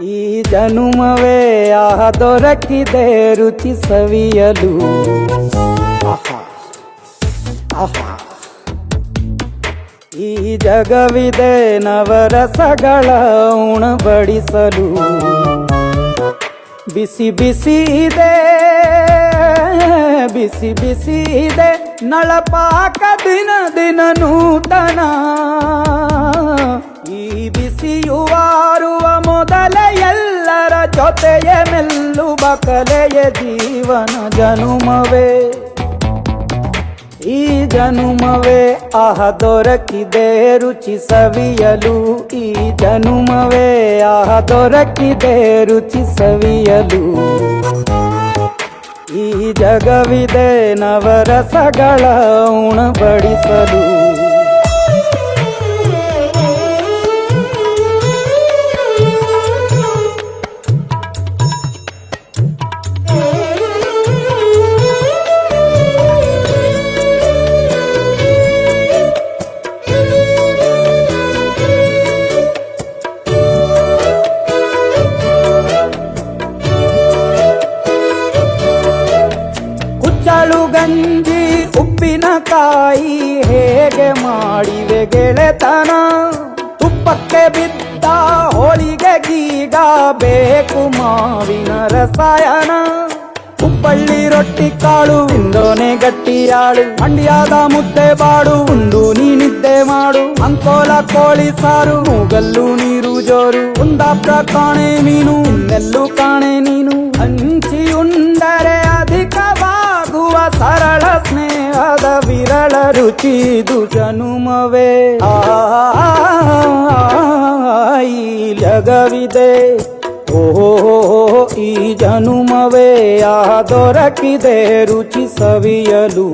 ಈ ಜನುಮವೇ ದೊರಕಿದೆ ರುಚಿ ಸವಿಯಲು. ಆಹಾ ಆಹಾ ಈ ಜಗವಿದೆ ನವರಸಗಳ ಉಣಬಡಿಸಲು. ಬಿಸಿ ಬಿಸಿ ಇದೆ ಬಿಸಿ ಬಿಸಿ ಇದೆ ನಳಪಾಕ ದಿನ ದಿನ ನೂತನ. ಈ ಬಿಸಿಯುವಾರುವ ಮೊದಲೇ ಎಲ್ಲರ ಜೊತೆಯ ಮೆಲ್ಲುವ ಕಲೆಯ ಜೀವನ ಜನುಮವೇ. ಈ ಜನುಮವೇ ದೊರಕಿದೆ ರುಚಿ ಸವಿಯಲು. ಈ ಜನುಮವೇ ದೊರಕಿದೆ ರುಚಿ ಸವಿಯಲು. ಈ ಜಗವಿದೆ ನವರಸಗಳ ಉಣಬಡಿಸಲು. ಕುಚ್ಚಲು ಗಂಜಿ ಉಪ್ಪಿನಕಾಯಿ ಹೇಗೆ ಮಾಡಿವೆ ಗೆಳೆತನ. ತುಪ್ಪಕ್ಕೆ ಬಿದ್ದ ಹೋಳಿಗೆ ಗೀಗ ಬೇಕು ಮಾವಿನ ರಸಾಯನ. ಹುಬ್ಬಳ್ಳಿ ರೊಟ್ಟಿ ಕಾಳು ಇಂದೋನೆ ಗಟ್ಟಿಯಾಳು. ಮಂಡ್ಯದ ಮುದ್ದೆ ಬಾಡು ಉಂಡು ನೀನಿದ್ದೆ ಮಾಡು. ಅಂಕೋಲ ಕೋಳಿ ಸಾರು ಮೂಗಲ್ಲು ನೀರು ಜೋರು. ಕುಂದಾಪುರ ಕಾಣೆ ಮೀನು ಇನ್ನೆಲ್ಲೂ ಕಾಣೆ ನೀನು. ಹಂಚಿ ಉಂಡರೆ ಅಧಿಕವಾಗುವ ಸರಳ ಸ್ನೇಹದ ವಿರಳ ರುಚಿದು ಜನುಮವೇ. ಈ ಜಗವಿದೆ ಈ ಜನುಮವೇ ದೊರಕಿದೆ ರುಚಿ ಸವಿಯಲು.